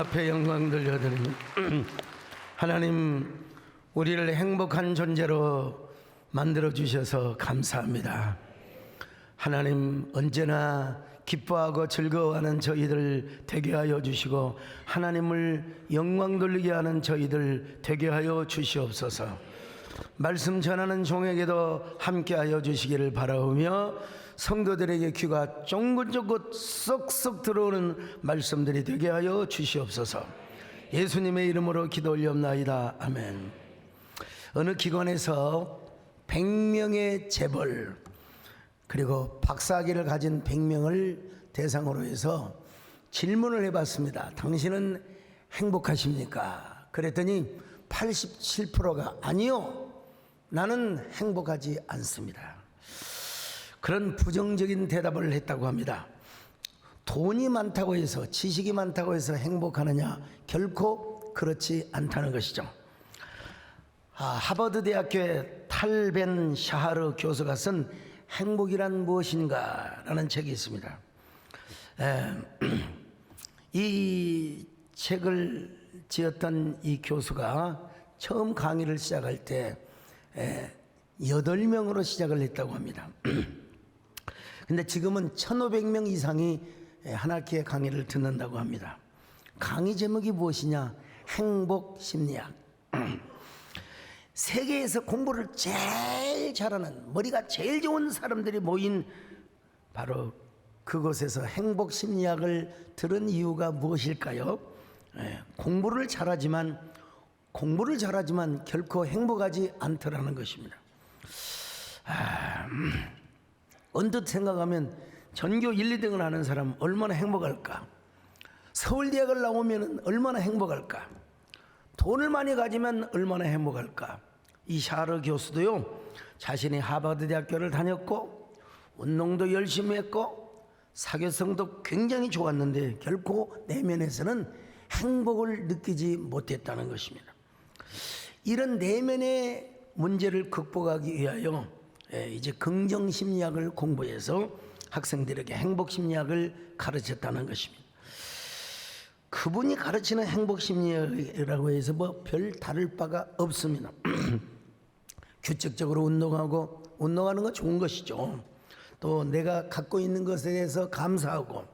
앞에 영광 돌려드립니다. 하나님, 우리를 행복한 존재로 만들어 주셔서 감사합니다. 하나님, 언제나 기뻐하고 즐거워하는 저희들 되게 하여 주시고 하나님을 영광 돌리게 하는 저희들 되게 하여 주시옵소서. 말씀 전하는 종에게도 함께하여 주시기를 바라오며 성도들에게 귀가 쫑긋쫑긋 쏙쏙 들어오는 말씀들이 되게 하여 주시옵소서. 예수님의 이름으로 기도 올리옵나이다. 아멘. 어느 기관에서 100명의 재벌 그리고 박사학위를 가진 100명을 대상으로 해서 질문을 해봤습니다. 당신은 행복하십니까? 그랬더니 87%가 아니요, 나는 행복하지 않습니다. 그런 부정적인 대답을 했다고 합니다. 돈이 많다고 해서, 지식이 많다고 해서 행복하느냐? 결코 그렇지 않다는 것이죠. 하버드 대학교의 탈 벤 샤하르 교수가 쓴 행복이란 무엇인가 라는 책이 있습니다. 이 책을 지었던 이 교수가 처음 강의를 시작할 때 8명으로 시작을 했다고 합니다. 근데 지금은 1500명 이상이 한 학기에 강의를 듣는다고 합니다. 강의 제목이 무엇이냐? 행복 심리학. 세계에서 공부를 제일 잘하는, 머리가 제일 좋은 사람들이 모인 바로 그곳에서 행복 심리학을 들은 이유가 무엇일까요? 공부를 잘하지만 결코 행복하지 않더라는 것입니다. 언뜻 생각하면 전교 1, 2등을 하는 사람은 얼마나 행복할까? 서울대학을 나오면 얼마나 행복할까? 돈을 많이 가지면 얼마나 행복할까? 이 샤르 교수도요, 자신이 하버드 대학교를 다녔고 운동도 열심히 했고 사교성도 굉장히 좋았는데 결코 내면에서는 행복을 느끼지 못했다는 것입니다. 이런 내면의 문제를 극복하기 위하여 이제 긍정심리학을 공부해서 학생들에게 행복심리학을 가르쳤다는 것입니다. 그분이 가르치는 행복심리학이라고 해서 뭐 별 다를 바가 없습니다. 규칙적으로 운동하는 건 좋은 것이죠. 또 내가 갖고 있는 것에 대해서 감사하고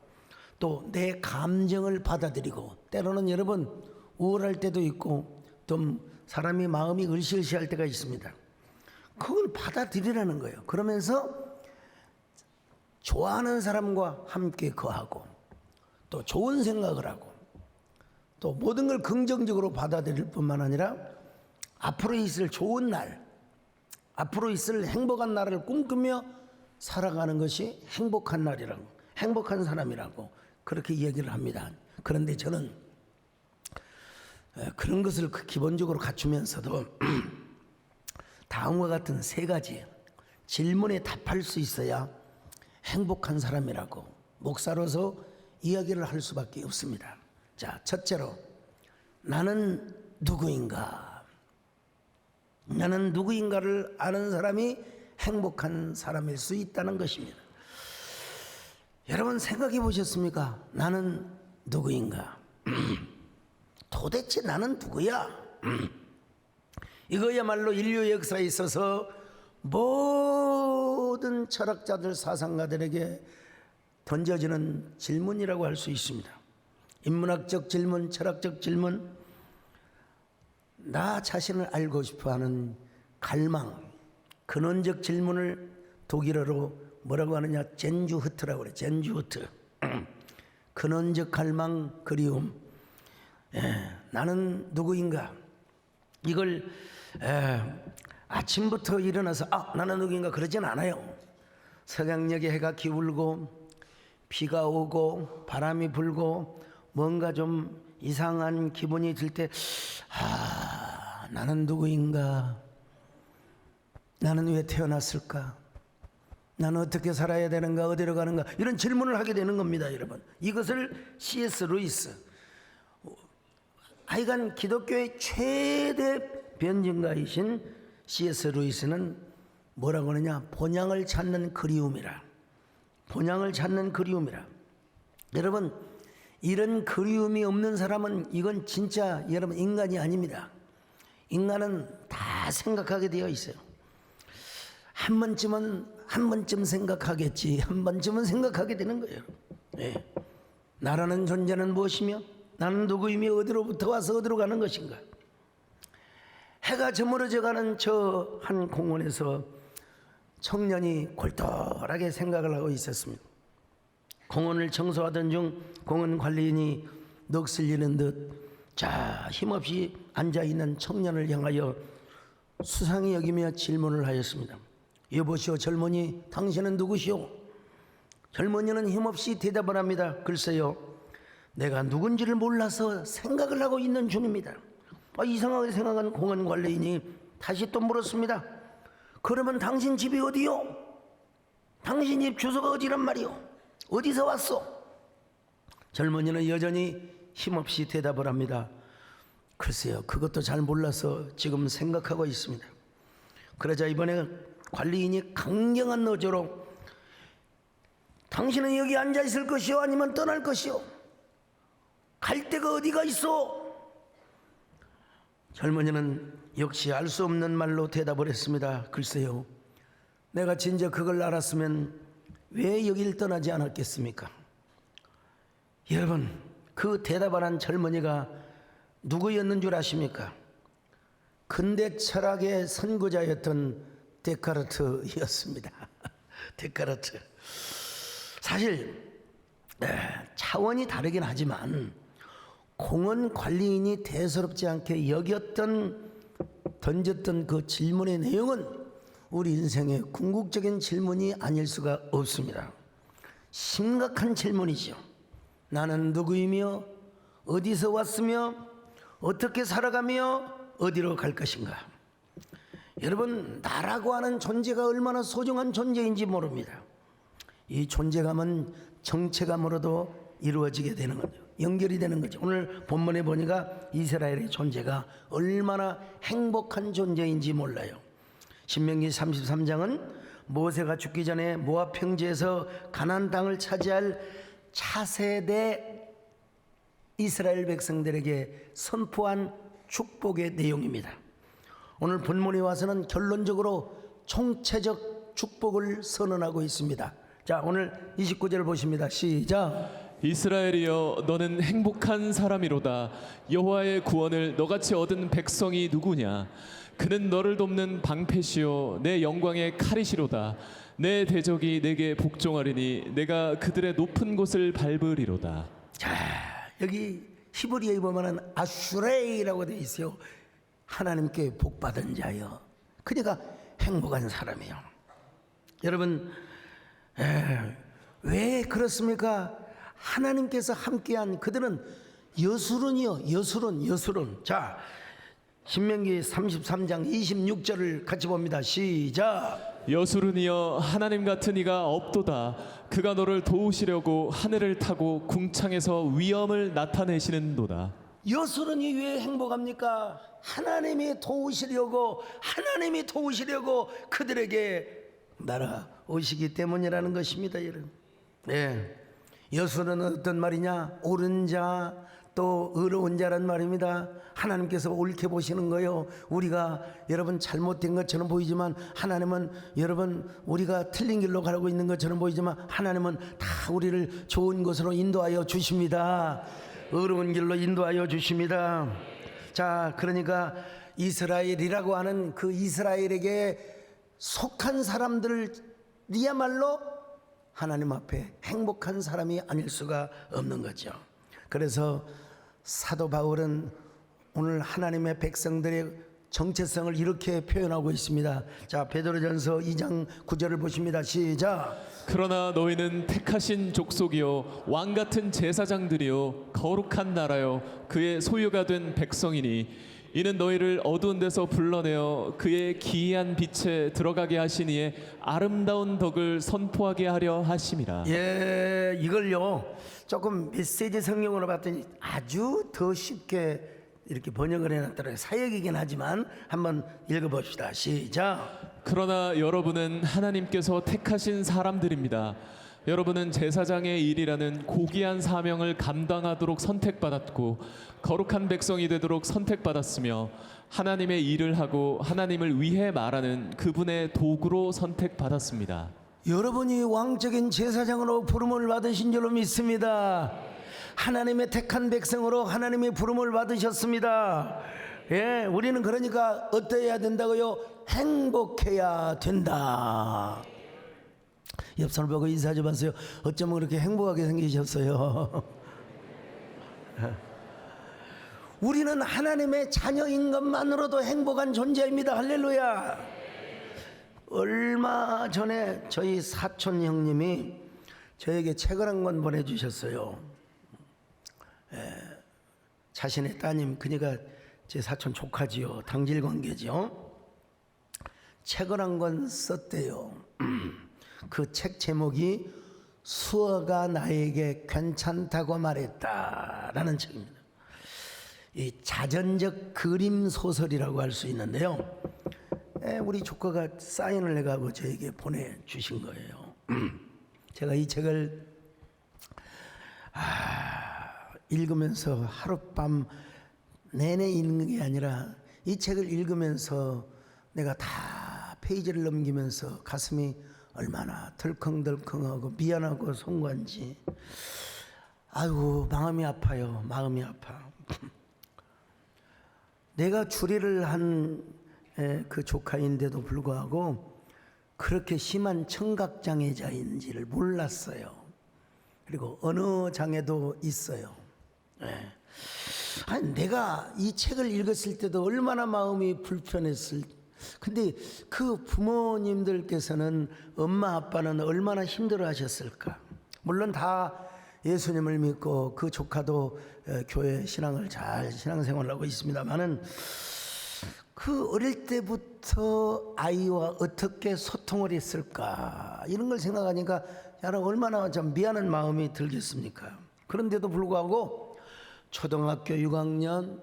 또 내 감정을 받아들이고, 때로는 여러분 우울할 때도 있고 좀 사람이 마음이 으쌰으쌰할 때가 있습니다. 그걸 받아들이라는 거예요. 그러면서 좋아하는 사람과 함께 거하고 또 좋은 생각을 하고 또 모든 걸 긍정적으로 받아들일 뿐만 아니라 앞으로 있을 좋은 날, 앞으로 있을 행복한 날을 꿈꾸며 살아가는 것이 행복한 날이라고, 행복한 사람이라고 그렇게 얘기를 합니다. 그런데 저는 그런 것을 기본적으로 갖추면서도 다음과 같은 3가지 질문에 답할 수 있어야 행복한 사람이라고 목사로서 이야기를 할 수밖에 없습니다. 자, 첫째로, 나는 누구인가? 나는 누구인가를 아는 사람이 행복한 사람일 수 있다는 것입니다. 여러분 생각해 보셨습니까? 나는 누구인가? 도대체 나는 누구야? 이거야말로 인류 역사에 있어서 모든 철학자들, 사상가들에게 던져지는 질문이라고 할 수 있습니다. 인문학적 질문, 철학적 질문, 나 자신을 알고 싶어하는 갈망, 근원적 질문을 독일어로 뭐라고 하느냐? 젠주흐트라고 그래. 젠주흐트. 근원적 갈망, 그리움. 나는 누구인가? 이걸 아침부터 일어나서 나는 누구인가 그러진 않아요. 석양녘에 해가 기울고 비가 오고 바람이 불고 뭔가 좀 이상한 기분이 들 때 나는 누구인가? 나는 왜 태어났을까? 나는 어떻게 살아야 되는가? 어디로 가는가? 이런 질문을 하게 되는 겁니다, 여러분. 이것을 C.S. 루이스, 하여간 기독교의 최대 변증가이신 C.S. 루이스는 뭐라고 하느냐? 본향을 찾는 그리움이라. 본향을 찾는 그리움이라. 여러분, 이런 그리움이 없는 사람은 이건 진짜 여러분 인간이 아닙니다. 인간은 다 생각하게 되어 있어요. 한 번쯤 생각하겠지. 한 번쯤은 생각하게 되는 거예요. 네. 나라는 존재는 무엇이며 나는 누구이며 어디로부터 와서 어디로 가는 것인가. 해가 저물어져 가는 저 한 공원에서 청년이 골똘하게 생각을 하고 있었습니다. 공원을 청소하던 중 공원 관리인이 넋을 잃은 듯 힘없이 앉아있는 청년을 향하여 수상히 여기며 질문을 하였습니다. 여보시오 젊은이, 당신은 누구시오? 젊은이는 힘없이 대답을 합니다. 글쎄요, 내가 누군지를 몰라서 생각을 하고 있는 중입니다. 이상하게 생각한 공원 관리인이 다시 또 물었습니다. 그러면 당신 집이 어디요? 당신 집 주소가 어디란 말이오? 어디서 왔소? 젊은이는 여전히 힘없이 대답을 합니다. 글쎄요, 그것도 잘 몰라서 지금 생각하고 있습니다. 그러자 이번에 관리인이 강경한 어조로 당신은 여기 앉아 있을 것이오? 아니면 떠날 것이오? 갈 데가 어디가 있어? 젊은이는 역시 알 수 없는 말로 대답을 했습니다. 글쎄요, 내가 진짜 그걸 알았으면 왜 여길 떠나지 않았겠습니까? 여러분, 그 대답을 한 젊은이가 누구였는 줄 아십니까? 근대 철학의 선구자였던 데카르트였습니다. 데카르트. 사실 차원이 다르긴 하지만 공원 관리인이 대수롭지 않게 던졌던 그 질문의 내용은 우리 인생의 궁극적인 질문이 아닐 수가 없습니다. 심각한 질문이죠. 나는 누구이며 어디서 왔으며 어떻게 살아가며 어디로 갈 것인가. 여러분, 나라고 하는 존재가 얼마나 소중한 존재인지 모릅니다. 이 존재감은 정체감으로도 이루어지게 되는 거죠. 연결이 되는 거죠. 오늘 본문에 보니까 이스라엘의 존재가 얼마나 행복한 존재인지 몰라요. 신명기 33장은 모세가 죽기 전에 모압 평지에서 가나안 땅을 차지할 차세대 이스라엘 백성들에게 선포한 축복의 내용입니다. 오늘 본문에 와서는 결론적으로 총체적 축복을 선언하고 있습니다. 자, 오늘 29절 보십니다. 시작. 이스라엘이여, 너는 행복한 사람이로다. 여호와의 구원을 너같이 얻은 백성이 누구냐? 그는 너를 돕는 방패시요 내 영광의 칼이시로다. 내 대적이 내게 복종하리니 내가 그들의 높은 곳을 밟으리로다. 자, 여기 히브리어에 보면은 아슈레이라고 되어 있어요. 하나님께 복받은 자여. 그러니까 행복한 사람이에요. 여러분, 왜 그렇습니까? 하나님께서 함께한 그들은 여수론이요. 여수론. 자, 신명기 33장 26절을 같이 봅니다. 시작. 여수론이여, 하나님 같은 이가 없도다. 그가 너를 도우시려고 하늘을 타고 궁창에서 위엄을 나타내시는도다. 여수론이 왜 행복합니까? 하나님이 도우시려고 그들에게 날아오시기 때문이라는 것입니다. 여러분. 네. 여수론은 어떤 말이냐? 옳은 자, 또 의로운 자란 말입니다. 하나님께서 옳게 보시는 거요. 우리가 여러분 잘못된 것처럼 보이지만 하나님은 여러분 우리가 틀린 길로 가고 있는 것처럼 보이지만 하나님은 다 우리를 좋은 곳으로 인도하여 주십니다. 의로운 길로 인도하여 주십니다. 자, 그러니까 이스라엘이라고 하는 그 이스라엘에게 속한 사람들이야말로 하나님 앞에 행복한 사람이 아닐 수가 없는 거죠. 그래서 사도 바울은 오늘 하나님의 백성들의 정체성을 이렇게 표현하고 있습니다. 자, 베드로전서 2장 9절을 보십니다. 시작. 그러나 너희는 택하신 족속이요 왕 같은 제사장들이요 거룩한 나라요 그의 소유가 된 백성이니 이는 너희를 어두운 데서 불러내어 그의 기이한 빛에 들어가게 하신 이의 아름다운 덕을 선포하게 하려 하심이라. 예, 이걸요 조금 메시지 성경으로 봤더니 아주 더 쉽게 이렇게 번역을 해놨더라고요. 사역이긴 하지만 한번 읽어봅시다. 시작. 그러나 여러분은 하나님께서 택하신 사람들입니다. 여러분은 제사장의 일이라는 고귀한 사명을 감당하도록 선택받았고 거룩한 백성이 되도록 선택받았으며 하나님의 일을 하고 하나님을 위해 말하는 그분의 도구로 선택받았습니다. 여러분이 왕적인 제사장으로 부름을 받으신 줄로 믿습니다. 하나님의 택한 백성으로 하나님의 부름을 받으셨습니다. 예, 우리는 그러니까 어떠해야 된다고요? 행복해야 된다. 옆 사람 보고 인사 좀 하세요. 어쩌면 그렇게 행복하게 생기셨어요? 우리는 하나님의 자녀인 것만으로도 행복한 존재입니다. 할렐루야. 얼마 전에 저희 사촌 형님이 저에게 책을 한 권 보내주셨어요. 자신의 따님, 그러니까 제 사촌 조카지요. 당질 관계죠. 책을 한 권 썼대요. 그 책 제목이 수어가 나에게 괜찮다고 말했다라는 책입니다. 이 자전적 그림 소설이라고 할 수 있는데요. 우리 조카가 사인을 해가고 저에게 보내주신 거예요. 제가 이 책을 읽으면서 하룻밤 내내 읽는 게 아니라 이 책을 읽으면서 내가 다 페이지를 넘기면서 가슴이 얼마나 덜컹덜컹하고 미안하고 송구한지, 아이고 마음이 아파요. 마음이 아파. 내가 주례를 한 그 조카인데도 불구하고 그렇게 심한 청각장애자인지를 몰랐어요. 그리고 어느 장애도 있어요. 아니, 내가 이 책을 읽었을 때도 얼마나 마음이 불편했을. 근데 그 부모님들께서는, 엄마 아빠는 얼마나 힘들어 하셨을까. 물론 다 예수님을 믿고 그 조카도 교회 신앙생활을 하고 있습니다만은 그 어릴 때부터 아이와 어떻게 소통을 했을까, 이런 걸 생각하니까 여러분 얼마나 좀 미안한 마음이 들겠습니까. 그런데도 불구하고 초등학교 6학년,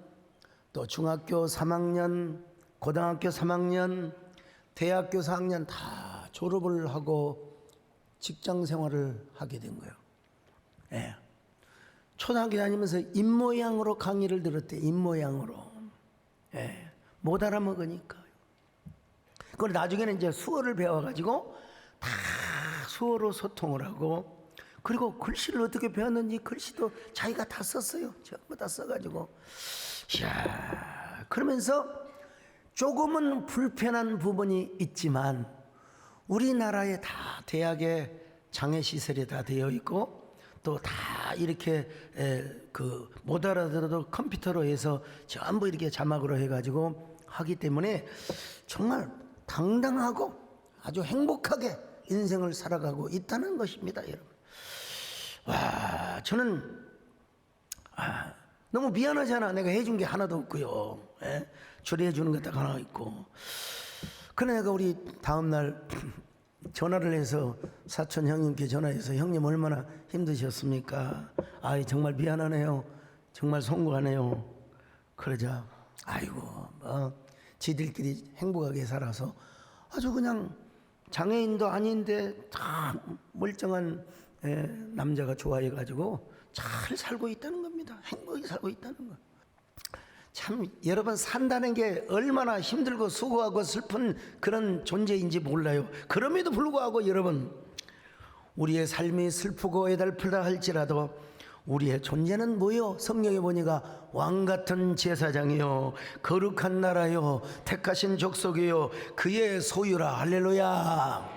또 중학교 3학년, 고등학교 3학년, 대학교 4학년 다 졸업을 하고 직장 생활을 하게 된 거예요. 예. 초등학교 다니면서 입모양으로 강의를 들었대. 입모양으로. 예. 못 알아먹으니까요. 그걸 나중에는 이제 수어를 배워가지고 다 수어로 소통을 하고, 그리고 글씨를 어떻게 배웠는지 글씨도 자기가 다 썼어요. 전부 다 써가지고. 이야, 그러면서 조금은 불편한 부분이 있지만 우리나라에 다 대학에 장애시설이 다 되어 있고 또 다 이렇게 못 알아들어도 컴퓨터로 해서 전부 이렇게 자막으로 해가지고 하기 때문에 정말 당당하고 아주 행복하게 인생을 살아가고 있다는 것입니다, 여러분. 와, 저는 너무 미안하잖아. 내가 해준 게 하나도 없고요. 주례해 주는 게 딱 하나 있고. 그러니까 우리 다음날 전화를 해서 사촌 형님께 전화해서, 형님 얼마나 힘드셨습니까? 아이 정말 미안하네요. 정말 송구하네요. 그러자 아이고 지들끼리 행복하게 살아서 아주 그냥 장애인도 아닌데 다 멀쩡한 남자가 좋아해가지고 잘 살고 있다는 겁니다. 행복하게 살고 있다는 거. 참 여러분, 산다는 게 얼마나 힘들고 수고하고 슬픈 그런 존재인지 몰라요. 그럼에도 불구하고 여러분, 우리의 삶이 슬프고 애달프다 할지라도 우리의 존재는 뭐요? 성경에 보니까 왕같은 제사장이요, 거룩한 나라요, 택하신 족속이요, 그의 소유라. 할렐루야.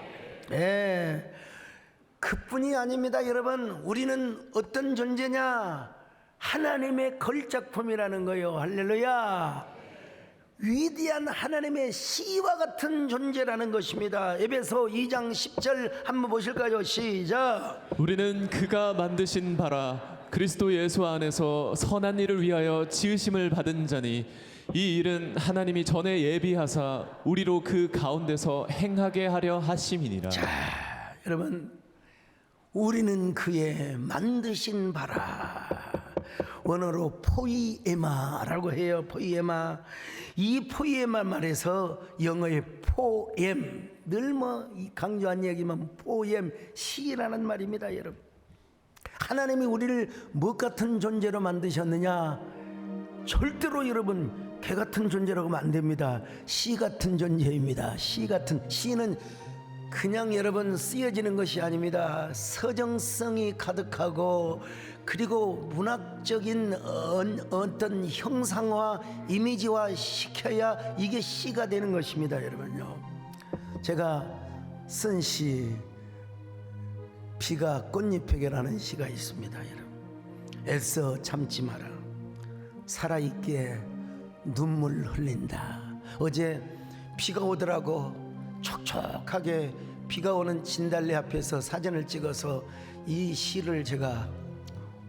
그뿐이 아닙니다, 여러분. 우리는 어떤 존재냐? 하나님의 걸작품이라는 거요. 할렐루야. 위대한 하나님의 시와 같은 존재라는 것입니다. 에베소 2장 10절 한번 보실까요? 시작. 우리는 그가 만드신 바라 그리스도 예수 안에서 선한 일을 위하여 지으심을 받은 자니 이 일은 하나님이 전에 예비하사 우리로 그 가운데서 행하게 하려 하심이니라. 자, 여러분, 우리는 그의 만드신 바라. 원어로 포이에마라고 해요. 포이에마. 이 포이에마 말에서 영어의 포엠, 늘 뭐 강조한 얘기만 포엠, 시라는 말입니다, 여러분. 하나님이 우리를 무엇 같은 존재로 만드셨느냐? 절대로 여러분 개 같은 존재라고 하면 안 됩니다. 씨 같은 존재입니다. 씨는 그냥 여러분 쓰여지는 것이 아닙니다. 서정성이 가득하고, 그리고 문학적인 어떤 형상화, 이미지화 시켜야 이게 시가 되는 것입니다, 여러분요. 제가 쓴 시, 비가 꽃잎에게라는 시가 있습니다, 여러분. 애써 참지 마라. 살아있기에 눈물 흘린다. 어제 비가 오더라고. 촉촉하게 비가 오는 진달래 앞에서 사진을 찍어서 이 시를 제가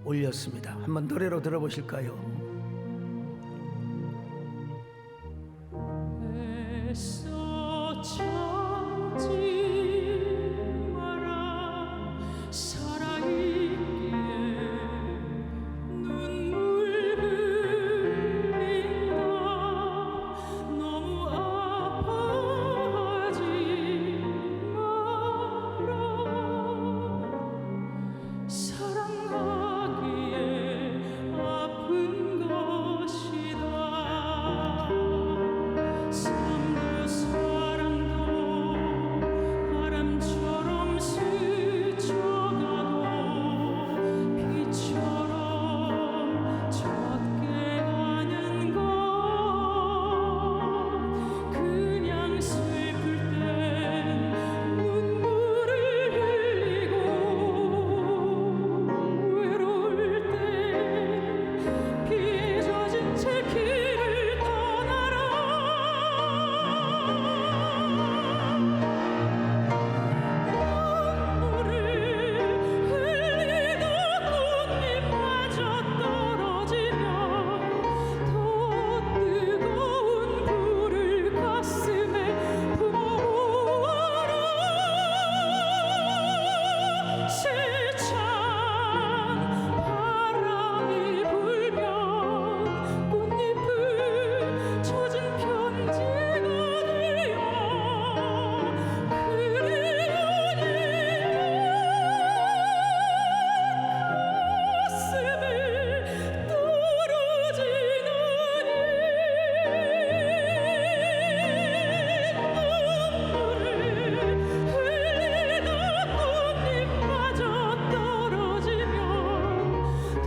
올렸습니다. 한번 노래로 들어보실까요? 애써 참지 마라. 살아있기에 눈물 흘린다. 너무 아파하지 마라. 사랑하기에 아픈 것이다. 삶도 사랑도 바람처럼 스쳐가고 비처럼 젖게 가는 것. 그냥 슬플 땐 눈물을 흘리고 외로울 땐 비에 젖은 채 길을 떠나라. 눈물을 흘리다 꽃잎마저 떨어지면 더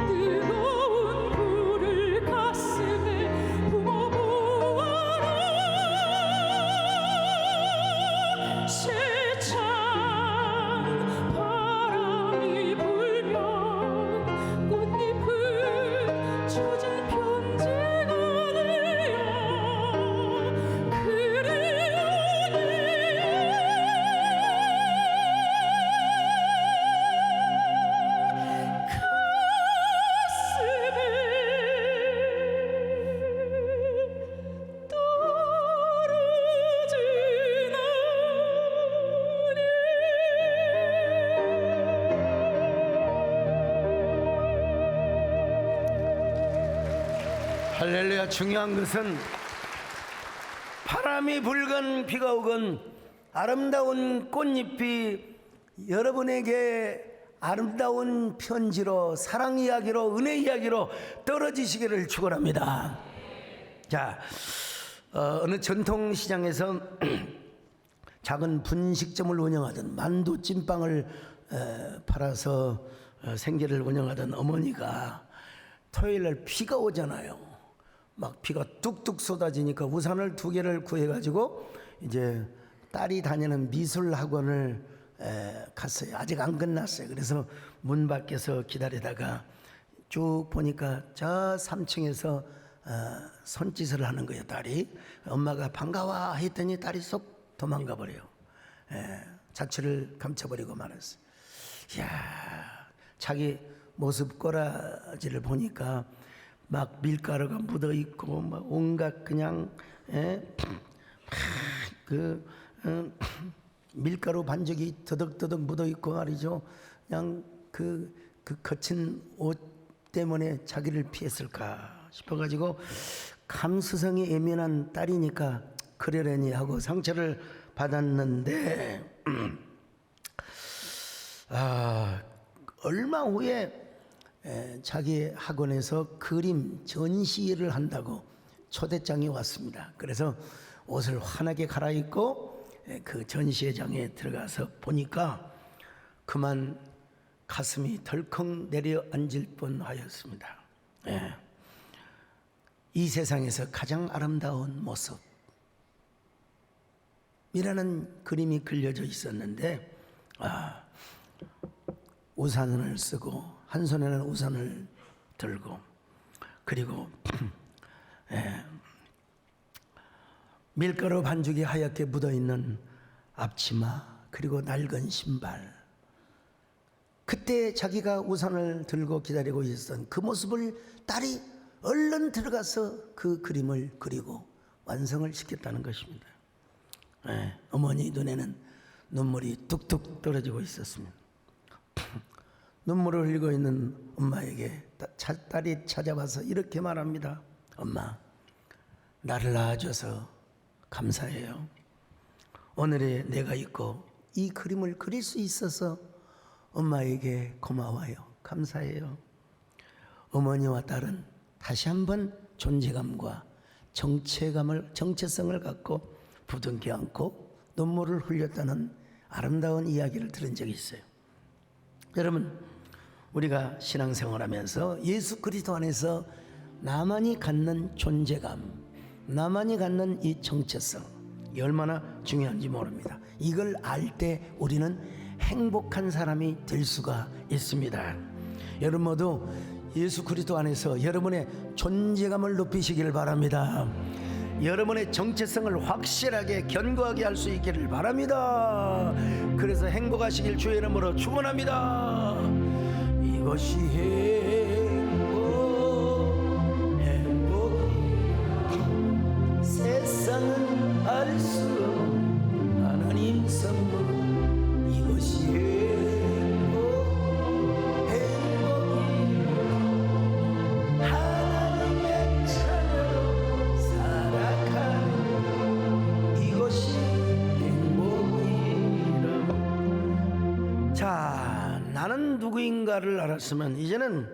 뜨거운 불을 가슴에 부어라. 세찬 바람이 불면 꽃잎은 젖은 편지가 되어 그리운 가슴을 할렐루야. 중요한 것은 바람이 불건 비가 오건 아름다운 꽃잎이 여러분에게 아름다운 편지로, 사랑 이야기로, 은혜 이야기로 떨어지시기를 축원합니다. 자, 어느 전통시장에서 작은 분식점을 운영하던, 만두 찐빵을 팔아서 생계를 운영하던 어머니가 토요일날 비가 오잖아요. 막 비가 뚝뚝 쏟아지니까 우산을 2개를 구해가지고 이제 딸이 다니는 미술학원을 갔어요. 아직 안 끝났어요. 그래서 문 밖에서 기다리다가 쭉 보니까 저 3층에서 손짓을 하는 거예요, 딸이. 엄마가 반가워 했더니 딸이 쏙 도망가 버려요. 자취를 감춰버리고 말았어요. 이야, 자기 모습 꼬라지를 보니까 막 밀가루가 묻어 있고 막 온갖 그냥 밀가루 반죽이 더덕더덕 묻어 있고 말이죠. 그냥 그 거친 옷 때문에 자기를 피했을까 싶어가지고 감수성이 예민한 딸이니까 그러려니 하고 상처를 받았는데 얼마 후에 자기 학원에서 그림 전시를 한다고 초대장이 왔습니다. 그래서 옷을 환하게 갈아입고 그 전시회장에 들어가서 보니까 그만 가슴이 덜컥 내려앉을 뻔하였습니다. 이 세상에서 가장 아름다운 모습이라는 그림이 그려져 있었는데 우산을 쓰고 한 손에는 우산을 들고 그리고 밀가루 반죽이 하얗게 묻어있는 앞치마 그리고 낡은 신발, 그때 자기가 우산을 들고 기다리고 있었던 그 모습을 딸이 얼른 들어가서 그 그림을 그리고 완성을 시켰다는 것입니다. 어머니 눈에는 눈물이 뚝뚝 떨어지고 있었습니다. 눈물을 흘리고 있는 엄마에게 딸이 찾아와서 이렇게 말합니다. 엄마, 나를 낳아줘서 감사해요. 오늘의 내가 있고 이 그림을 그릴 수 있어서 엄마에게 고마워요. 감사해요. 어머니와 딸은 다시 한번 존재감과 정체성을 갖고 부둥켜 안고 눈물을 흘렸다는 아름다운 이야기를 들은 적이 있어요. 여러분, 우리가 신앙생활하면서 예수 그리스도 안에서 나만이 갖는 존재감, 나만이 갖는 이 정체성, 이 얼마나 중요한지 모릅니다. 이걸 알 때 우리는 행복한 사람이 될 수가 있습니다. 여러분 모두 예수 그리스도 안에서 여러분의 존재감을 높이시기를 바랍니다. 여러분의 정체성을 확실하게 견고하게 할 수 있기를 바랍니다. 그래서 행복하시길 주의 이름으로 축원합니다. 이것이 행복 세상은 알 수 없는 하나님 선물, 이것이 행복이 하나님의 자녀로 살아가는 이것이 행복이라. 자, 나는 누구인가를 알았으면 이제는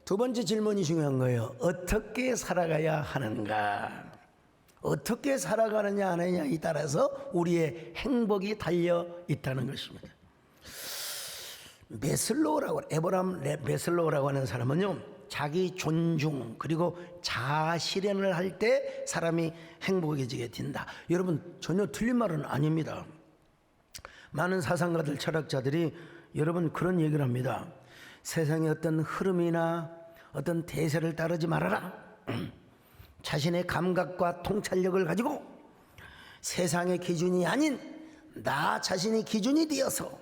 두 번째 질문이 중요한 거예요. 어떻게 살아가야 하는가? 어떻게 살아가느냐 하느냐에 따라서 우리의 행복이 달려 있다는 것입니다. 에브라함 메슬로우라고 하는 사람은요, 자기 존중 그리고 자아 실현을 할 때 사람이 행복해지게 된다. 여러분, 전혀 틀린 말은 아닙니다. 많은 사상가들, 철학자들이 여러분 그런 얘기를 합니다. 세상의 어떤 흐름이나 어떤 대세를 따르지 말아라. 자신의 감각과 통찰력을 가지고 세상의 기준이 아닌 나 자신이 기준이 되어서,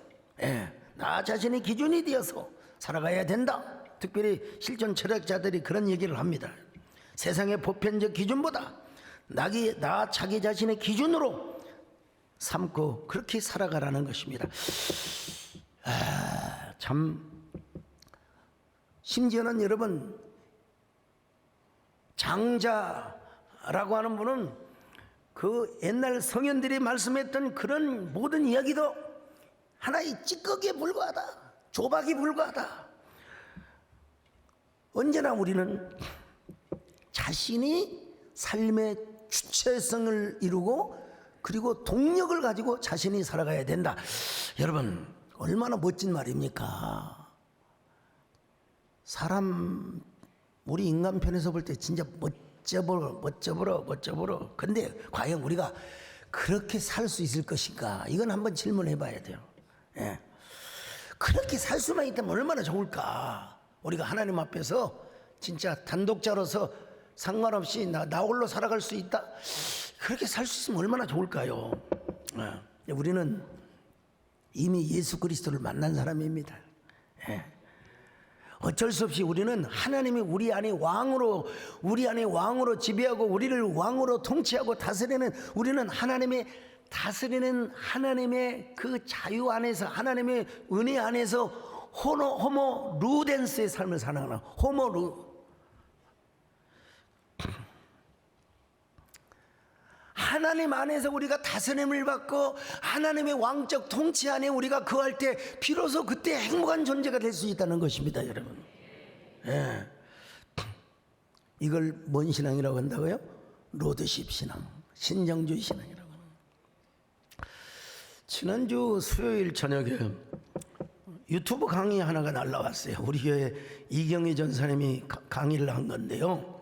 나 자신이 기준이 되어서 살아가야 된다. 특별히 실존 철학자들이 그런 얘기를 합니다. 세상의 보편적 기준보다 나 자기 자신의 기준으로 삼고 그렇게 살아가라는 것입니다. 참, 심지어는 여러분, 장자라고 하는 분은 그 옛날 성현들이 말씀했던 그런 모든 이야기도 하나의 찌꺼기에 불과하다, 조박이 불과하다. 언제나 우리는 자신이 삶의 주체성을 이루고 그리고 동력을 가지고 자신이 살아가야 된다. 여러분, 얼마나 멋진 말입니까? 사람, 우리 인간편에서 볼 때 진짜 멋져보러. 근데 과연 우리가 그렇게 살 수 있을 것인가? 이건 한번 질문해 봐야 돼요. 그렇게 살 수만 있다면 얼마나 좋을까? 우리가 하나님 앞에서 진짜 단독자로서 상관없이 나 홀로 살아갈 수 있다? 그렇게 살 수 있으면 얼마나 좋을까요? 우리는 이미 예수 그리스도를 만난 사람입니다. 어쩔 수 없이 우리는 하나님이 우리 안에 왕으로 지배하고 우리를 왕으로 통치하고 다스리는, 우리는 하나님의 다스리는 하나님의 그 자유 안에서, 하나님의 은혜 안에서 호모 루덴스의 삶을 사는 거나 호모 루. 하나님 안에서 우리가 다스림을 받고 하나님의 왕적 통치 안에 우리가 거할 때 비로소 그때 행복한 존재가 될 수 있다는 것입니다, 여러분. 예. 이걸 뭔 신앙이라고 한다고요? 로드십 신앙, 신정주의 신앙이라고 합니다. 지난주 수요일 저녁에 유튜브 강의 하나가 날라왔어요. 우리 교회 이경희 전사님이 강의를 한 건데요.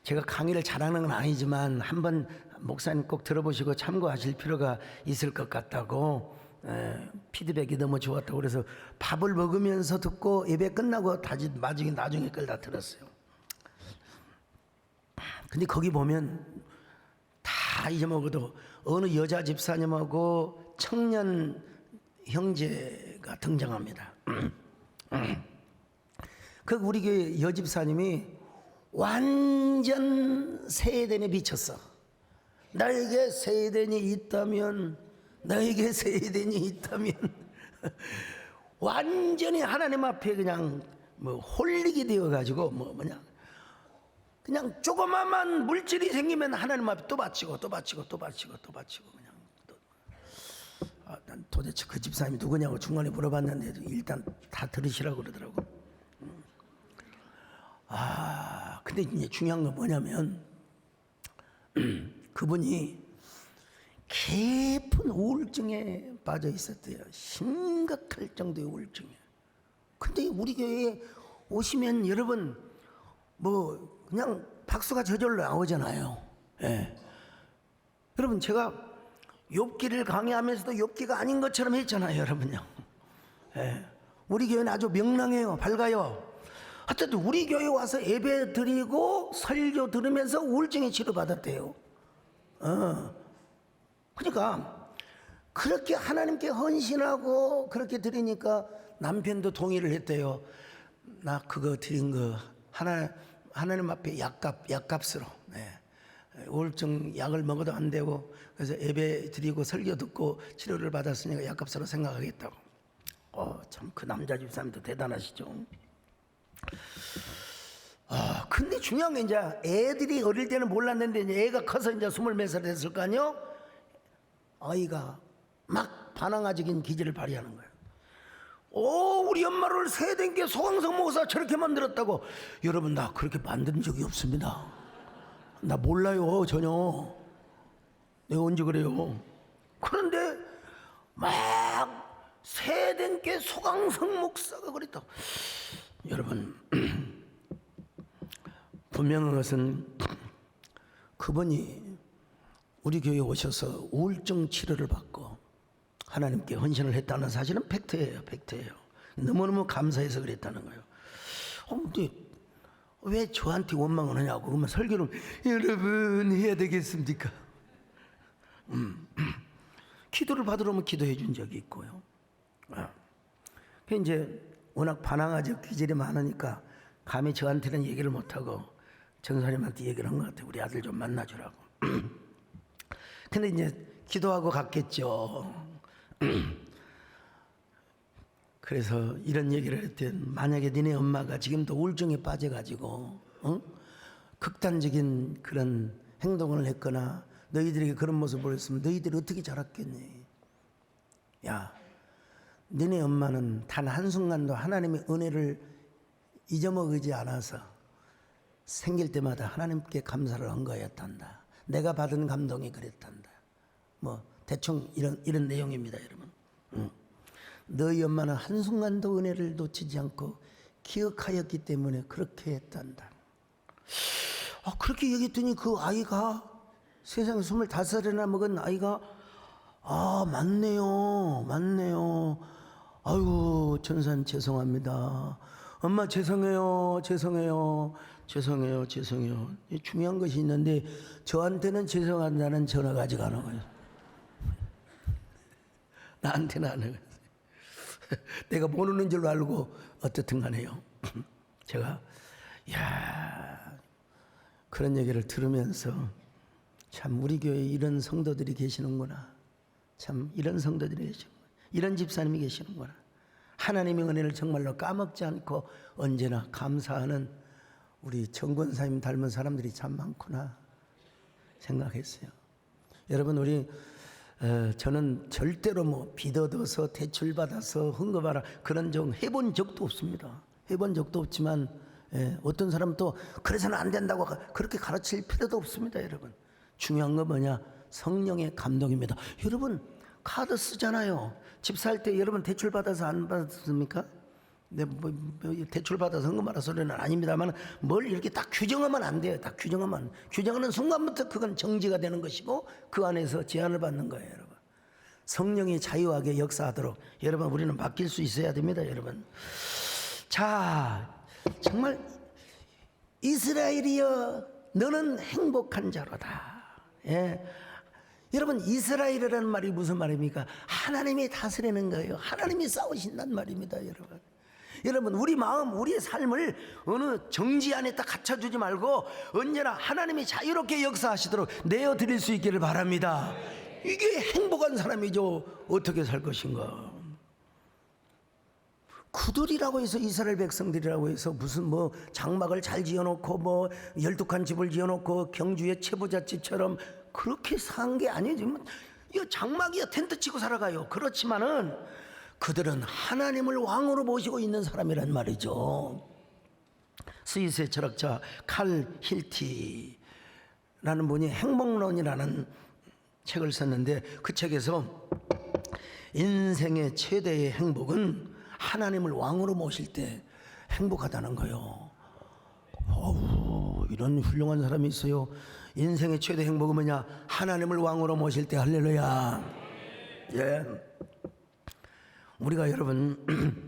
제가 강의를 잘하는 건 아니지만 한번 목사님 꼭 들어보시고 참고하실 필요가 있을 것 같다고 피드백이 너무 좋았다고 그래서 밥을 먹으면서 듣고 예배 끝나고 나중에 걸 다 들었어요. 근데 거기 보면 다 잊어먹어도 어느 여자 집사님하고 청년 형제가 등장합니다. 그 우리 교회 여집사님이 완전 세에덴에 미쳤어. 나에게 세에덴이 있다면 완전히 하나님 앞에 그냥 뭐 홀리게 되어 가지고 그냥 조그마한 물질이 생기면 하나님 앞에 또 바치고 그냥 난 도대체 그 집사님이 누구냐고 중간에 물어봤는데 일단 다 들으시라고 그러더라고. 근데 이제 중요한 건 뭐냐면 그분이 깊은 우울증에 빠져 있었대요. 심각할 정도의 우울증에. 근데 우리 교회에 오시면 여러분 뭐 그냥 박수가 저절로 나오잖아요. 예. 여러분 제가 욥기를 강의하면서도 욥기가 아닌 것처럼 했잖아요, 여러분요. 예. 우리 교회는 아주 명랑해요, 밝아요. 하여튼 우리 교회 와서 예배 드리고 설교 들으면서 우울증에 치료받았대요. 그러니까 그렇게 하나님께 헌신하고 그렇게 드리니까 남편도 동의를 했대요. 나 그거 드린 거 하나님 앞에 약값으로. 네. 우울증 약을 먹어도 안 되고 그래서 예배 드리고 설교 듣고 치료를 받았으니까 약값으로 생각하겠다고. 참 그 남자 집사님도 대단하시죠. 근데 중요한 게 이제 애들이 어릴 때는 몰랐는데 이제 애가 커서 이제 20몇 살 됐을 거 아니요? 아이가 막 반항아적인 기질을 발휘하는 거예요. 우리 엄마를 세대께 소강성 목사 저렇게 만들었다고. 여러분 나 그렇게 만든 적이 없습니다. 나 몰라요 전혀. 내가 언제 그래요. 그런데 막 세대께 소강성 목사가 그랬다. 여러분 분명한 것은 그분이 우리 교회에 오셔서 우울증 치료를 받고 하나님께 헌신을 했다는 사실은 팩트예요. 너무너무 감사해서 그랬다는 거예요. 근데 왜 저한테 원망을 하냐고. 그러면 설교를 여러분 해야 되겠습니까? 기도를 받으려면 기도해 준 적이 있고요. 이제 워낙 반항아적 기질이 많으니까 감히 저한테는 얘기를 못하고 전사님한테 얘기를 한 것 같아요. 우리 아들 좀 만나주라고. 근데 이제 기도하고 갔겠죠. 그래서 이런 얘기를 했더니 만약에 니네 엄마가 지금도 우울증에 빠져가지고 극단적인 그런 행동을 했거나 너희들에게 그런 모습을 보였으면 너희들이 어떻게 자랐겠니? 야, 너네 엄마는 단 한순간도 하나님의 은혜를 잊어먹지 않아서 생길 때마다 하나님께 감사를 한 거였단다. 내가 받은 감동이 그랬단다. 뭐 대충 이런 내용입니다, 여러분. 너희 엄마는 한순간도 은혜를 놓치지 않고 기억하였기 때문에 그렇게 했단다. 그렇게 얘기했더니 그 아이가 세상에 25살이나 먹은 아이가 맞네요. 아이고 전사님 죄송합니다. 엄마 죄송해요. 중요한 것이 있는데 저한테는 죄송하다는 전화가 아직 안 와요. 나한테는 안 와요. 내가 모르는 줄로 알고 어떻든 간에요. 제가 그런 얘기를 들으면서 참 우리 교회에 이런 성도들이 계시는구나. 참 이런 성도들이 계시는구나. 이런 집사님이 계시는구나. 하나님의 은혜를 정말로 까먹지 않고 언제나 감사하는 우리 정권사님 닮은 사람들이 참 많구나 생각했어요. 여러분, 저는 절대로 뭐 빚 얻어서 대출 받아서 헌금하라 그런 정 해본 적도 없습니다. 해본 적도 없지만 어떤 사람은 또 그래서는 안 된다고 그렇게 가르칠 필요도 없습니다. 여러분, 중요한 건 뭐냐? 성령의 감동입니다. 여러분, 카드 쓰잖아요. 집 살 때 여러분 대출 받아서 안 받았습니까? 네, 대출 받아서 헌금하라 소리는 아닙니다만 뭘 이렇게 딱 규정하면 안 돼요. 딱 규정하는 순간부터 그건 정지가 되는 것이고 그 안에서 제한을 받는 거예요. 여러분, 성령이 자유하게 역사하도록 여러분 우리는 바뀔 수 있어야 됩니다. 여러분, 자, 정말 이스라엘이여 너는 행복한 자로다. 여러분, 이스라엘이라는 말이 무슨 말입니까? 하나님이 다스리는 거예요. 하나님이 싸우신단 말입니다. 여러분, 우리 마음, 우리의 삶을 어느 정지 안에 딱 갇혀주지 말고 언제나 하나님이 자유롭게 역사하시도록 내어드릴 수 있기를 바랍니다. 이게 행복한 사람이죠. 어떻게 살 것인가? 그들이라고 해서 이스라엘 백성들이라고 해서 무슨 뭐 장막을 잘 지어놓고 뭐 12칸 집을 지어놓고 경주의 채부잣집처럼 그렇게 산 게 아니지. 이 장막이야 텐트 치고 살아가요. 그렇지만은 그들은 하나님을 왕으로 모시고 있는 사람이란 말이죠. 스위스의 철학자 칼 힐티라는 분이 행복론이라는 책을 썼는데 그 책에서 인생의 최대의 행복은 하나님을 왕으로 모실 때 행복하다는 거예요. 이런 훌륭한 사람이 있어요. 인생의 최대 행복은 뭐냐? 하나님을 왕으로 모실 때. 할렐루야. 우리가 여러분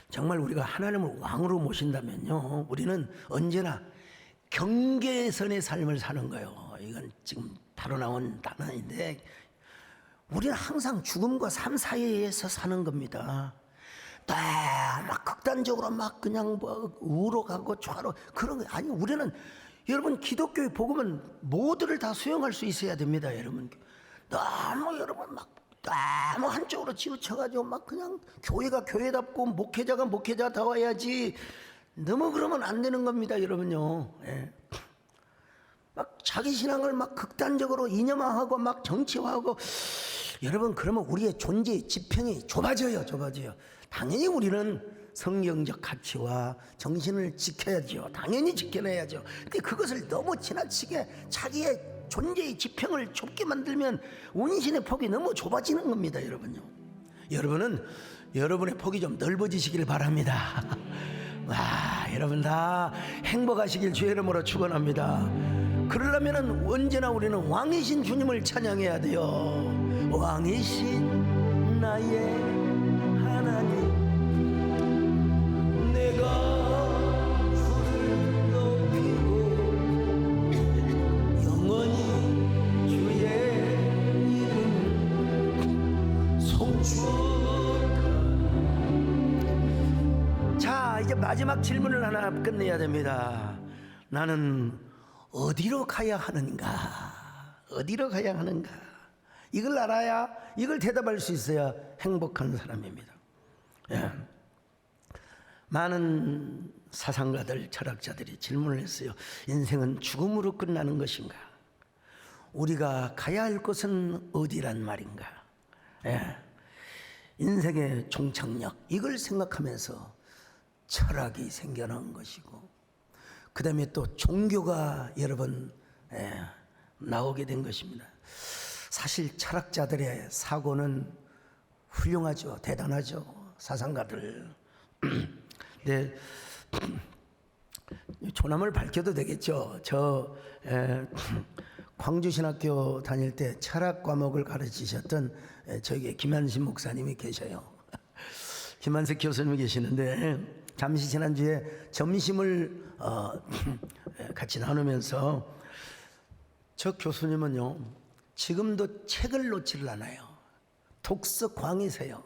정말 우리가 하나님을 왕으로 모신다면요, 우리는 언제나 경계선의 삶을 사는 거예요. 이건 지금 바로 나온 단어인데 우리는 항상 죽음과 삶 사이에서 사는 겁니다. 막 극단적으로 막 그냥 뭐 우로 가고 좌로 그런 거 아니. 우리는 여러분 기독교의 복음은 모두를 다 수용할 수 있어야 됩니다. 여러분, 너무 여러분 막 너무 한쪽으로 치우쳐가지고 막 그냥 교회가 교회답고 목회자가 목회자다워야지 너무 그러면 안 되는 겁니다. 여러분요. 막 자기 신앙을 막 극단적으로 이념화하고 막 정치화하고 여러분 그러면 우리의 존재의 지평이 좁아져요. 당연히 우리는 성경적 가치와 정신을 지켜야죠. 당연히 지켜내야죠. 근데 그것을 너무 지나치게 자기의 존재의 지평을 좁게 만들면 운신의 폭이 너무 좁아지는 겁니다. 여러분요. 여러분은 여러분의 폭이 좀 넓어지시길 바랍니다. 와, 여러분 다 행복하시길 주의 이름으로 축원합니다. 그러려면 언제나 우리는 왕이신 주님을 찬양해야 돼요. 왕이신 나의 하나님, 내가 주를 높이고 영원히 주의 이름을 송축하라. 자, 이제 마지막 질문을 하나 끝내야 됩니다. 나는 어디로 가야 하는가? 이걸 알아야, 이걸 대답할 수 있어야 행복한 사람입니다. 많은 사상가들, 철학자들이 질문을 했어요. 인생은 죽음으로 끝나는 것인가? 우리가 가야 할 곳은 어디란 말인가? 인생의 종착역, 이걸 생각하면서 철학이 생겨난 것이고, 그 다음에 또 종교가 여러분 나오게 된 것입니다. 사실 철학자들의 사고는 훌륭하죠. 대단하죠. 사상가들. 네, 조남을 밝혀도 되겠죠. 저 광주신학교 다닐 때 철학 과목을 가르치셨던 저기 김한신 목사님이 계셔요. 김한석 교수님이 계시는데 잠시 지난주에 점심을 같이 나누면서 저 교수님은요, 지금도 책을 놓지를 않아요. 독서 광이세요.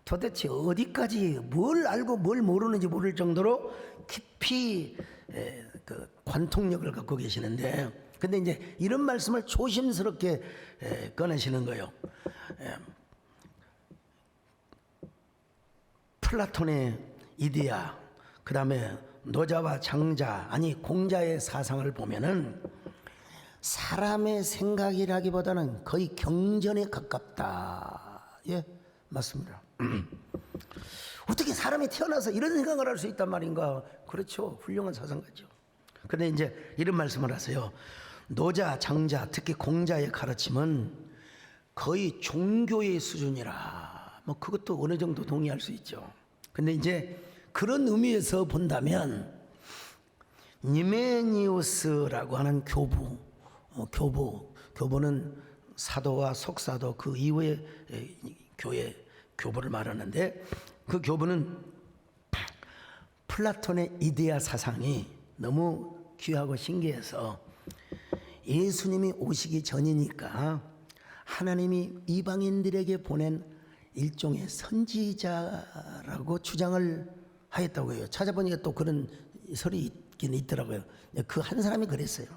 도대체 어디까지 뭘 알고 뭘 모르는지 모를 정도로 깊이 그 관통력을 갖고 계시는데, 근데 이제 이런 말씀을 조심스럽게 꺼내시는 거예요. 플라톤의 이데아, 그 다음에 노자와 장자, 아니 공자의 사상을 보면은 사람의 생각이라기보다는 거의 경전에 가깝다. 예, 맞습니다. 어떻게 사람이 태어나서 이런 생각을 할 수 있단 말인가? 그렇죠. 훌륭한 사상가죠. 그런데 이제 이런 말씀을 하세요. 노자, 장자, 특히 공자의 가르침은 거의 종교의 수준이라. 뭐 그것도 어느 정도 동의할 수 있죠. 근데 이제 그런 의미에서 본다면 니메니우스라고 하는 교부는 사도와 속사도 그 이후에 교회 교부를 말하는데, 그 교부는 플라톤의 이데아 사상이 너무 귀하고 신기해서 예수님이 오시기 전이니까 하나님이 이방인들에게 보낸 일종의 선지자라고 주장을 하였다고 해요. 찾아보니까 또 그런 설이 있긴 있더라고요. 그 한 사람이 그랬어요.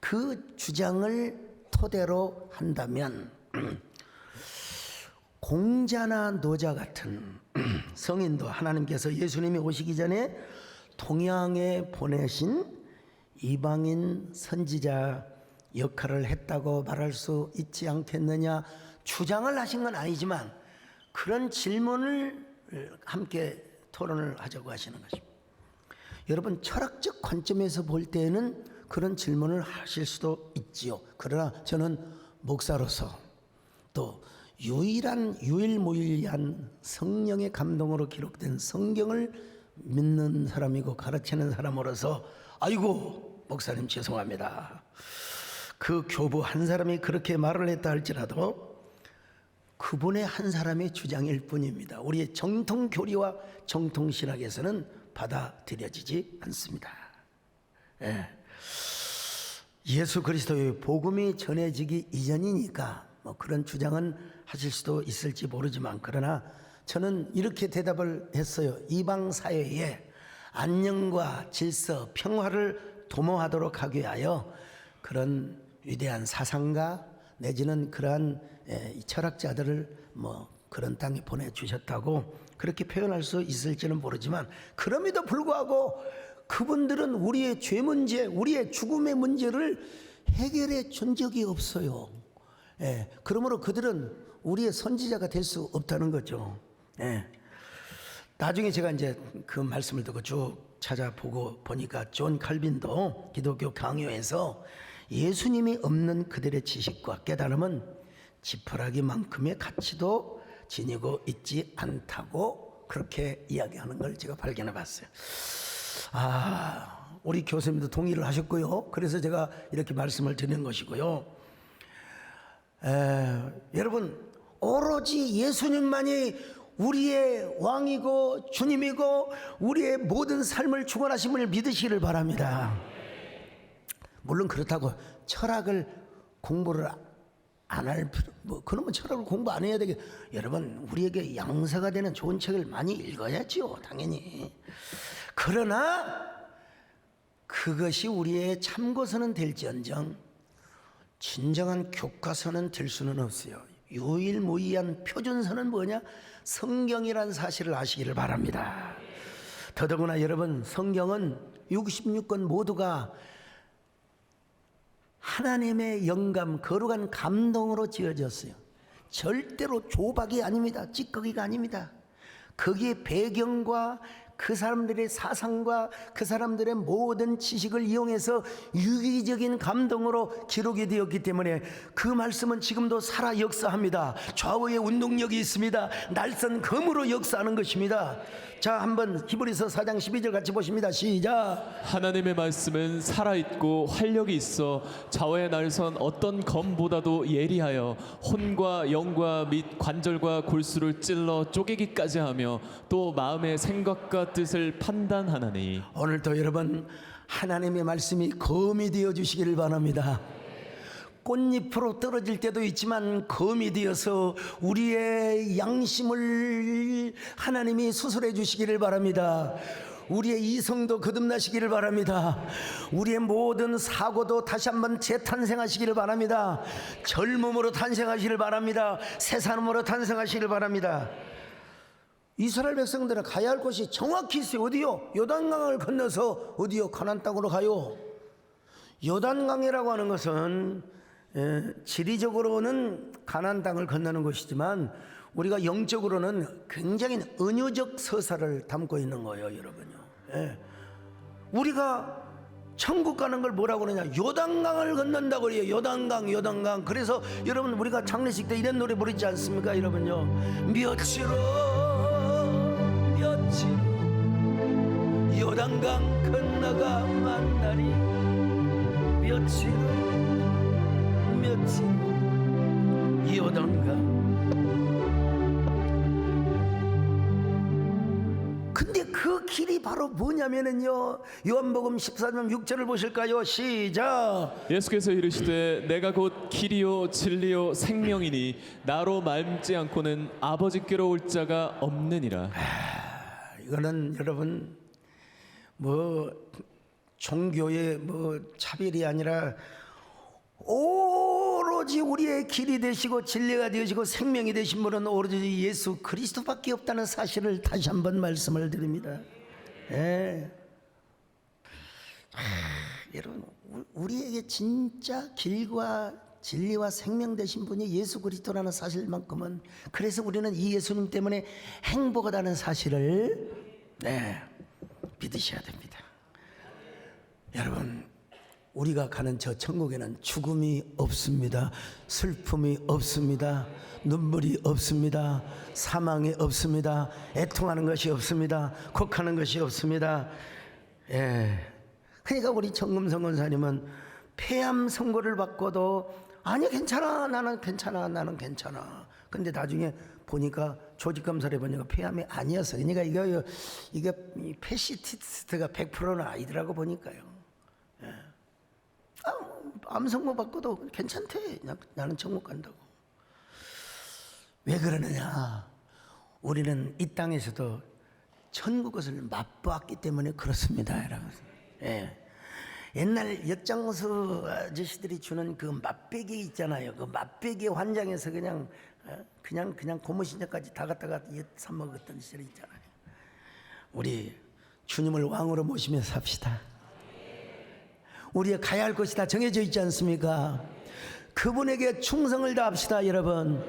그 주장을 토대로 한다면 공자나 노자 같은 성인도 하나님께서 예수님이 오시기 전에 동양에 보내신 이방인 선지자 역할을 했다고 말할 수 있지 않겠느냐, 주장을 하신 건 아니지만 그런 질문을 함께 토론을 하자고 하시는 것입니다. 여러분, 철학적 관점에서 볼 때는 그런 질문을 하실 수도 있지요. 그러나 저는 목사로서 또 유일무이한 성령의 감동으로 기록된 성경을 믿는 사람이고 가르치는 사람으로서, 아이고 목사님 죄송합니다, 그 교부 한 사람이 그렇게 말을 했다 할지라도 그분의 한 사람의 주장일 뿐입니다. 우리의 정통 교리와 정통 신학에서는 받아들여지지 않습니다. 예수 그리스도의 복음이 전해지기 이전이니까 뭐 그런 주장은 하실 수도 있을지 모르지만, 그러나 저는 이렇게 대답을 했어요. 이방 사회에 안녕과 질서, 평화를 도모하도록 하기 위하여 그런 위대한 사상가 내지는 그러한 철학자들을 뭐 그런 땅에 보내주셨다고 그렇게 표현할 수 있을지는 모르지만, 그럼에도 불구하고 그분들은 우리의 죄 문제, 우리의 죽음의 문제를 해결해 준 적이 없어요. 그러므로 그들은 우리의 선지자가 될 수 없다는 거죠. 나중에 제가 이제 그 말씀을 듣고 쭉 찾아보고 보니까 존 칼빈도 기독교 강요에서 예수님이 없는 그들의 지식과 깨달음은 지푸라기만큼의 가치도 지니고 있지 않다고 그렇게 이야기하는 걸 제가 발견해 봤어요. 우리 교수님도 동의를 하셨고요. 그래서 제가 이렇게 말씀을 드리는 것이고요. 여러분, 오로지 예수님만이 우리의 왕이고 주님이고 우리의 모든 삶을 주관하신 분을 믿으시기를 바랍니다. 물론 그렇다고 철학을 공부를 안 할 필요, 그러면 철학을 공부 안 해야 되겠. 여러분, 우리에게 양사가 되는 좋은 책을 많이 읽어야죠, 당연히. 그러나 그것이 우리의 참고서는 될지언정 진정한 교과서는 될 수는 없어요. 유일무이한 표준서는 뭐냐? 성경이란 사실을 아시기를 바랍니다. 더더구나 여러분, 성경은 66권 모두가 하나님의 영감, 거룩한 감동으로 지어졌어요. 절대로 조박이 아닙니다. 찌꺼기가 아닙니다. 거기에 배경과 그 사람들의 사상과 그 사람들의 모든 지식을 이용해서 유기적인 감동으로 기록이 되었기 때문에 그 말씀은 지금도 살아 역사합니다. 좌우의 운동력이 있습니다. 날선 검으로 역사하는 것입니다. 자, 한번 히브리서 4장 12절 같이 보십니다. 시작. 하나님의 말씀은 살아있고 활력이 있어 좌우의 날선 어떤 검보다도 예리하여 혼과 영과 및 관절과 골수를 찔러 쪼개기까지 하며 또 마음의 생각과 뜻을 판단하나니. 오늘도 여러분, 하나님의 말씀이 검이 되어 주시기를 바랍니다. 꽃잎으로 떨어질 때도 있지만 검이 되어서 우리의 양심을 하나님이 수술해 주시기를 바랍니다. 우리의 이성도 거듭나시기를 바랍니다. 우리의 모든 사고도 다시 한번 재탄생하시기를 바랍니다. 젊음으로 탄생하시기를 바랍니다. 새 사람으로 탄생하시기를 바랍니다. 이스라엘 백성들은 가야 할 곳이 정확히 있어요. 어디요? 요단강을 건너서 어디요? 가나안 땅으로 가요. 요단강이라고 하는 것은 지리적으로는 가나안 땅을 건너는 것이지만 우리가 영적으로는 굉장히 은유적 서사를 담고 있는 거예요, 여러분요. 예. 우리가 천국 가는 걸 뭐라고 그러냐? 요단강을 건넌다고 그래요. 요단강, 요단강. 그래서 여러분 우리가 장례식 때 이런 노래 부르지 않습니까, 여러분요? 며칠 요단강 건너가 만나리. 며칠 요단강. 근데 그 길이 바로 뭐냐면은요, 요한복음 14장 6절을 보실까요? 시작. 예수께서 이르시되 내가 곧 길이요 진리요 생명이니 나로 말지 않고는 아버지께로 올 자가 없느니라. 이거는 여러분 뭐 종교의 뭐 차별이 아니라 오로지 우리의 길이 되시고 진리가 되시고 생명이 되신 분은 오로지 예수 그리스도밖에 없다는 사실을 다시 한번 말씀을 드립니다. 예. 여러분 우리에게 진짜 길과 진리와 생명 되신 분이 예수 그리스도라는 사실만큼은, 그래서 우리는 이 예수님 때문에 행복하다는 사실을 믿으셔야 됩니다. 여러분 우리가 가는 저 천국에는 죽음이 없습니다. 슬픔이 없습니다. 눈물이 없습니다. 사망이 없습니다. 애통하는 것이 없습니다. 곡하는 것이 없습니다. 그러니까 우리 정금성 권사님은 폐암 선고를 받고도 아니 괜찮아, 나는 괜찮아, 나는 괜찮아. 근데 나중에 보니까 조직 검사를 해보니까 폐암이 아니었어. 그러니까 이게 패시티스트가 100%는 아니더라고 보니까요. 암 선고 받고도 괜찮대. 나는 천국 간다고. 왜 그러느냐? 우리는 이 땅에서도 천국 것을 맛보았기 때문에 그렇습니다, 여러분. 옛날 엿장수 아저씨들이 주는 그 맛배기 있잖아요. 그 맛배기 환장해서 그냥 고무신장까지 다 갖다가 사 먹었던 시절 있잖아요. 우리 주님을 왕으로 모시며 삽시다. 우리의 가야 할 곳이 다 정해져 있지 않습니까? 그분에게 충성을 다합시다, 여러분.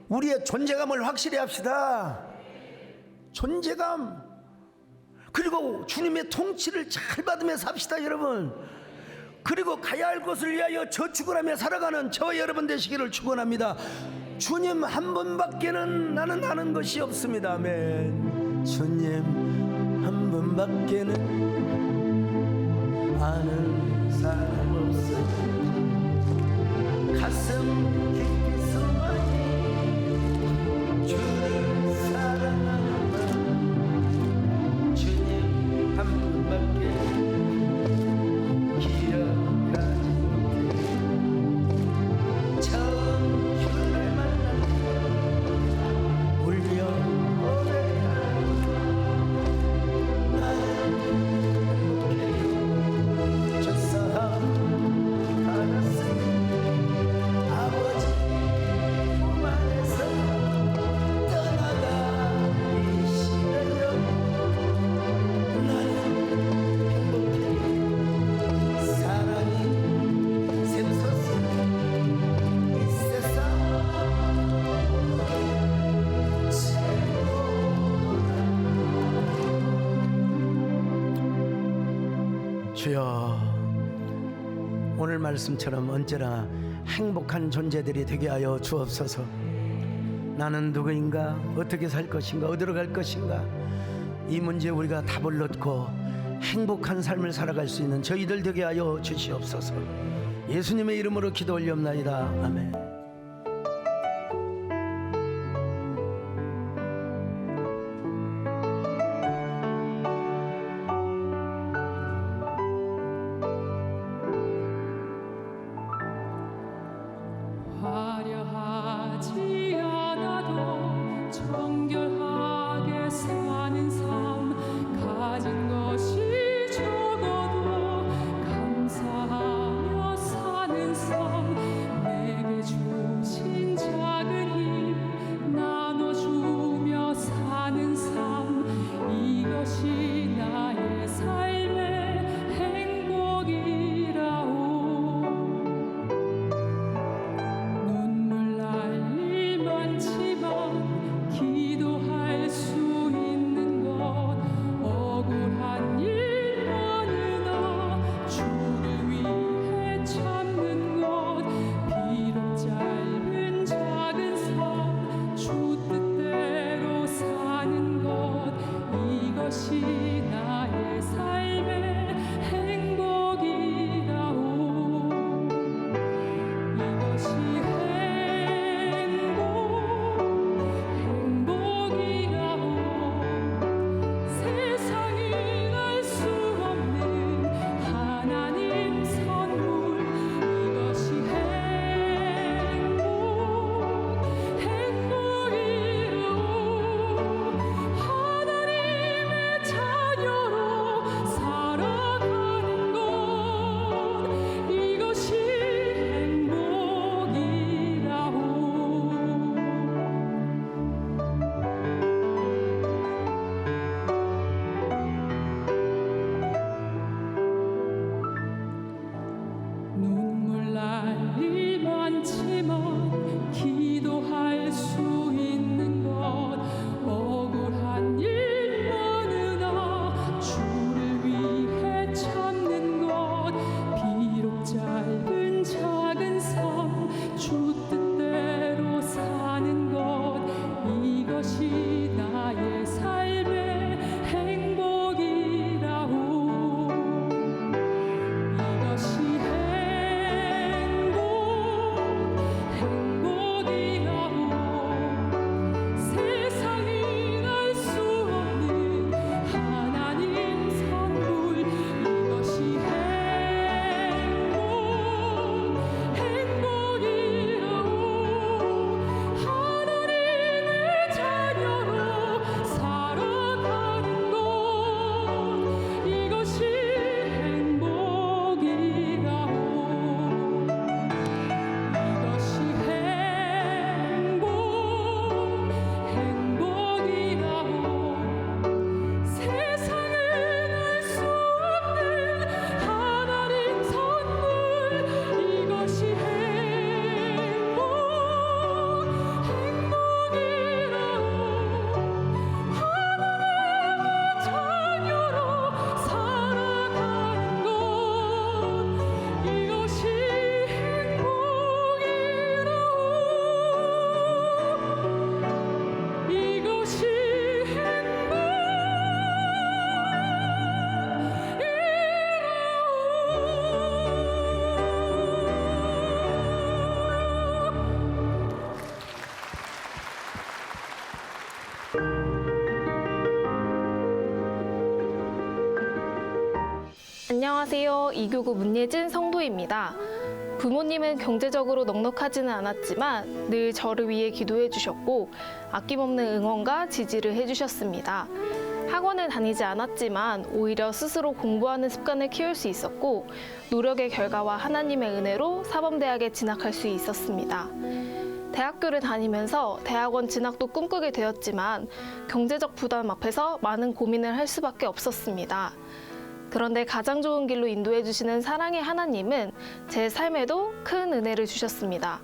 우리의 존재감을 확실히 합시다. 존재감. 그리고 주님의 통치를 잘 받으며 삽시다, 여러분. 그리고 가야 할 곳을 위하여 저축을 하며 살아가는 저 여러분 되시기를 축원합니다. 주님 한 분밖에는 나는 아는 것이 없습니다. 아멘. 주님 한 분밖에는 아는 사람 없어. 가슴 깊이 숨어있는 주를 사랑하는 마음. 주님 한 분밖에 기억하지 못해. 처음 주를 만날 때 울며 고백하는 나는 주여, 오늘 말씀처럼 언제나 행복한 존재들이 되게 하여 주옵소서. 나는 누구인가? 어떻게 살 것인가? 어디로 갈 것인가? 이 문제에 우리가 답을 얻고 행복한 삶을 살아갈 수 있는 저희들 되게 하여 주시옵소서. 예수님의 이름으로 기도 올리옵나이다. 아멘. 화려하지 않아도 정결하게 사는 삶, 가진 것이 적어도 감사하며 사는 삶, 내게 주 안녕하세요. 이교구 문예진 성도입니다. 부모님은 경제적으로 넉넉하지는 않았지만 늘 저를 위해 기도해 주셨고 아낌없는 응원과 지지를 해주셨습니다. 학원을 다니지 않았지만 오히려 스스로 공부하는 습관을 키울 수 있었고 노력의 결과와 하나님의 은혜로 사범대학에 진학할 수 있었습니다. 대학교를 다니면서 대학원 진학도 꿈꾸게 되었지만 경제적 부담 앞에서 많은 고민을 할 수밖에 없었습니다. 그런데 가장 좋은 길로 인도해 주시는 사랑의 하나님은 제 삶에도 큰 은혜를 주셨습니다.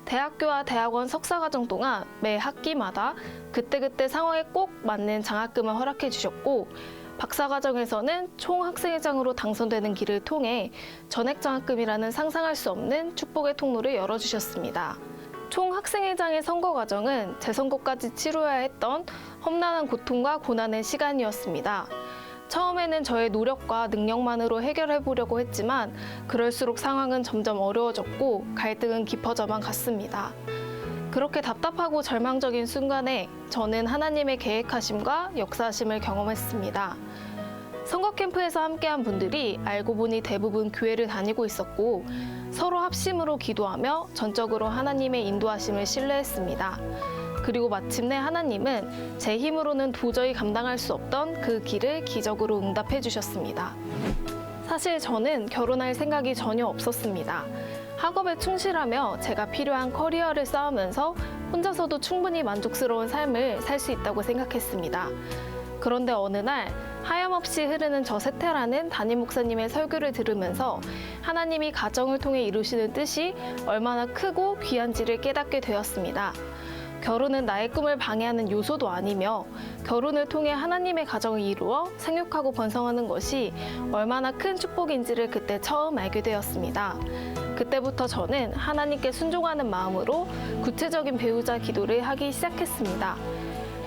대학교와 대학원 석사과정 동안 매 학기마다 그때그때 상황에 꼭 맞는 장학금을 허락해 주셨고 박사과정에서는 총학생회장으로 당선되는 길을 통해 전액장학금이라는 상상할 수 없는 축복의 통로를 열어주셨습니다. 총학생회장의 선거 과정은 재선거까지 치러야 했던 험난한 고통과 고난의 시간이었습니다. 처음에는 저의 노력과 능력만으로 해결해 보려고 했지만 그럴수록 상황은 점점 어려워졌고 갈등은 깊어져만 갔습니다. 그렇게 답답하고 절망적인 순간에 저는 하나님의 계획하심과 역사하심을 경험했습니다. 선거 캠프에서 함께한 분들이 알고 보니 대부분 교회를 다니고 있었고 서로 합심으로 기도하며 전적으로 하나님의 인도하심을 신뢰했습니다. 그리고 마침내 하나님은 제 힘으로는 도저히 감당할 수 없던 그 길을 기적으로 응답해 주셨습니다. 사실 저는 결혼할 생각이 전혀 없었습니다. 학업에 충실하며 제가 필요한 커리어를 쌓으면서 혼자서도 충분히 만족스러운 삶을 살 수 있다고 생각했습니다. 그런데 어느 날 하염없이 흐르는 저 세태라는 담임 목사님의 설교를 들으면서 하나님이 가정을 통해 이루시는 뜻이 얼마나 크고 귀한지를 깨닫게 되었습니다. 결혼은 나의 꿈을 방해하는 요소도 아니며 결혼을 통해 하나님의 가정을 이루어 생육하고 번성하는 것이 얼마나 큰 축복인지를 그때 처음 알게 되었습니다. 그때부터 저는 하나님께 순종하는 마음으로 구체적인 배우자 기도를 하기 시작했습니다.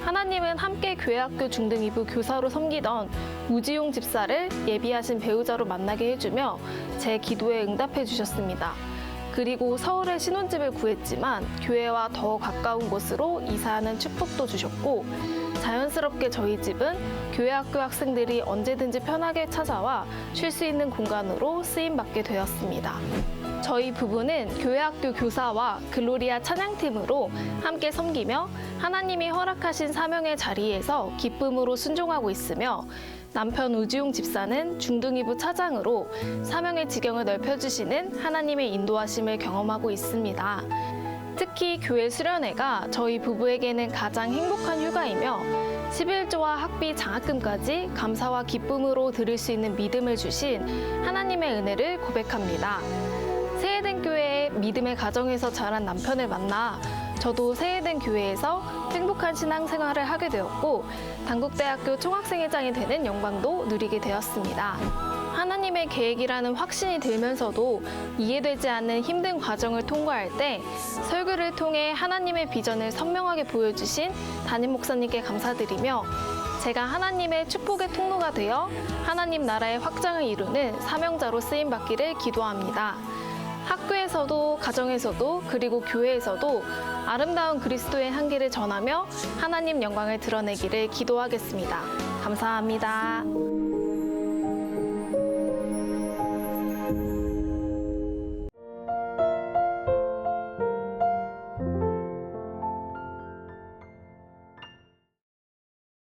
하나님은 함께 교회학교 중등이부 교사로 섬기던 우지용 집사를 예비하신 배우자로 만나게 해주며 제 기도에 응답해 주셨습니다. 그리고 서울에 신혼집을 구했지만 교회와 더 가까운 곳으로 이사하는 축복도 주셨고 자연스럽게 저희 집은 교회학교 학생들이 언제든지 편하게 찾아와 쉴 수 있는 공간으로 쓰임받게 되었습니다. 저희 부부는 교회학교 교사와 글로리아 찬양팀으로 함께 섬기며 하나님이 허락하신 사명의 자리에서 기쁨으로 순종하고 있으며 남편 우지용 집사는 중등이부 차장으로 사명의 지경을 넓혀주시는 하나님의 인도하심을 경험하고 있습니다. 특히 교회 수련회가 저희 부부에게는 가장 행복한 휴가이며 11조와 학비 장학금까지 감사와 기쁨으로 드릴 수 있는 믿음을 주신 하나님의 은혜를 고백합니다. 새해된 교회의 믿음의 가정에서 자란 남편을 만나 저도 새해된 교회에서 행복한 신앙생활을 하게 되었고 단국대학교 총학생회장이 되는 영광도 누리게 되었습니다. 하나님의 계획이라는 확신이 들면서도 이해되지 않는 힘든 과정을 통과할 때 설교를 통해 하나님의 비전을 선명하게 보여주신 담임 목사님께 감사드리며 제가 하나님의 축복의 통로가 되어 하나님 나라의 확장을 이루는 사명자로 쓰임받기를 기도합니다. 학교에서도 가정에서도 그리고 교회에서도 아름다운 그리스도의 향기를 전하며 하나님 영광을 드러내기를 기도하겠습니다. 감사합니다.